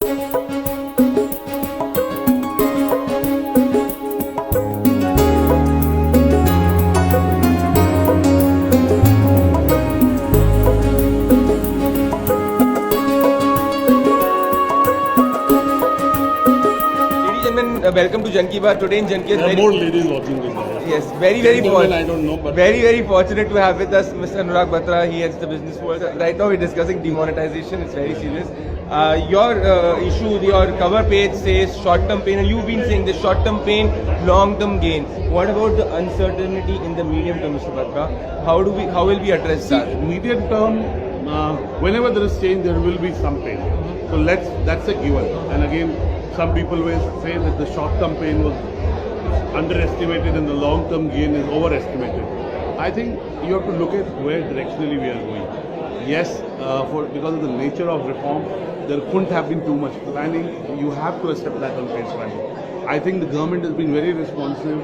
Welcome to Jan Ki Baat. Today in Jan Ki Baat, There are more ladies watching this. yes, very I don't know, but very fortunate to have with us Mr. Anurag Batra. He heads the business world. Right now we're discussing demonetization. It's very serious. Your issue, your cover page says short-term pain, and you've been saying this: short-term pain, long-term gain. What about the uncertainty in the medium term, Mr. Batra? How will we address that? medium term, whenever there is change, there will be some pain. So that's a given. And again, some people will say that the short-term pain was underestimated and the long-term gain is overestimated. I think you have to look at where directionally we are going. Yes, because of the nature of reform, there couldn't have been too much planning. You have to accept that on face value. I think the government has been very responsive.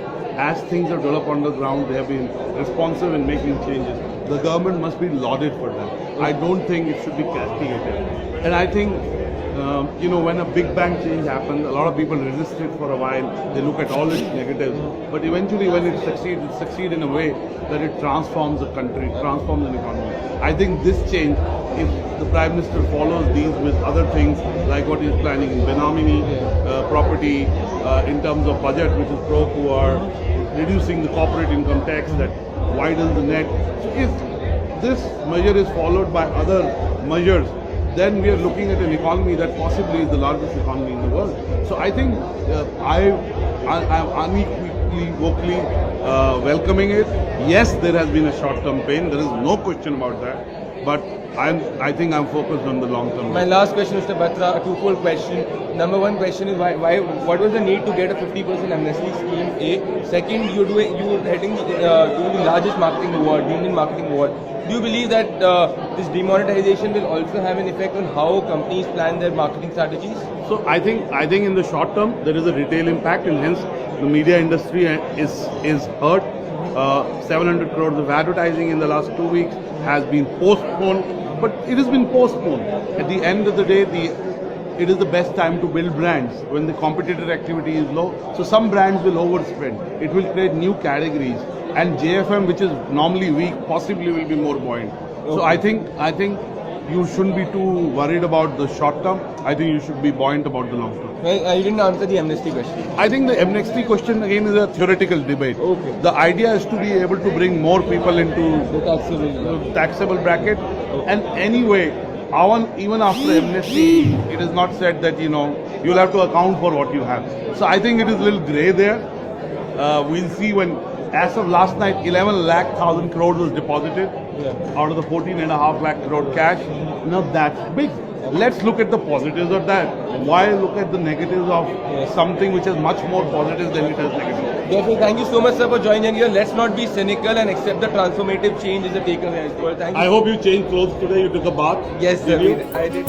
As things have developed on the ground, they have been responsive in making changes. The government must be lauded for that. I don't think it should be castigated. And I think when a big bang change happens, a lot of people resist it for a while. They look at all its negatives. But eventually when it succeeds in a way that it transforms the country, transforms an economy. I think this change, if the Prime Minister follows these with other things like what he's planning in Benamini, property, in terms of budget, which is pro-poor, reducing the corporate income tax that widens the net. So if this measure is followed by other measures, then we are looking at an economy that possibly is the largest economy in the world. So I think I'm unequivocally, vocally welcoming it. Yes, there has been a short-term pain. There is no question about that. But I think I'm focused on the long term. My last question, Mr. Batra, a twofold question. Number one question is what was the need to get a 50% amnesty scheme? A. Second, you're heading the largest marketing award, Union Marketing Award. Do you believe that this demonetization will also have an effect on how companies plan their marketing strategies? So I think in the short term there is a retail impact, and hence the media industry is hurt. 700 crores of advertising in the last 2 weeks has been postponed, but it has been postponed. At the end of the day, it is the best time to build brands when the competitor activity is low. So some brands will overspend. It will create new categories, and JFM, which is normally weak, possibly will be more buoyant. Okay. So I think you shouldn't be too worried about the short term. I think you should be buoyant about the long term. Well, you didn't answer the amnesty question. I think the amnesty question again is a theoretical debate. Okay. The idea is to be able to bring more people into the taxable bracket. Okay. And anyway, even after amnesty, it is not said that you'll have to account for what you have. So I think it is a little grey there. We'll see when. As of last night, 11,00,000 crores was deposited out of the 14.5 lakh crore cash. Now that's big. Let's look at the positives of that. Why look at the negatives of something which has much more positives than it has negatives? Definitely. Thank you so much, sir, for joining here. Let's not be cynical and accept the transformative change is a takeaway as well. Thank you. I hope you changed clothes today. You took a bath. Yes, sir. I did.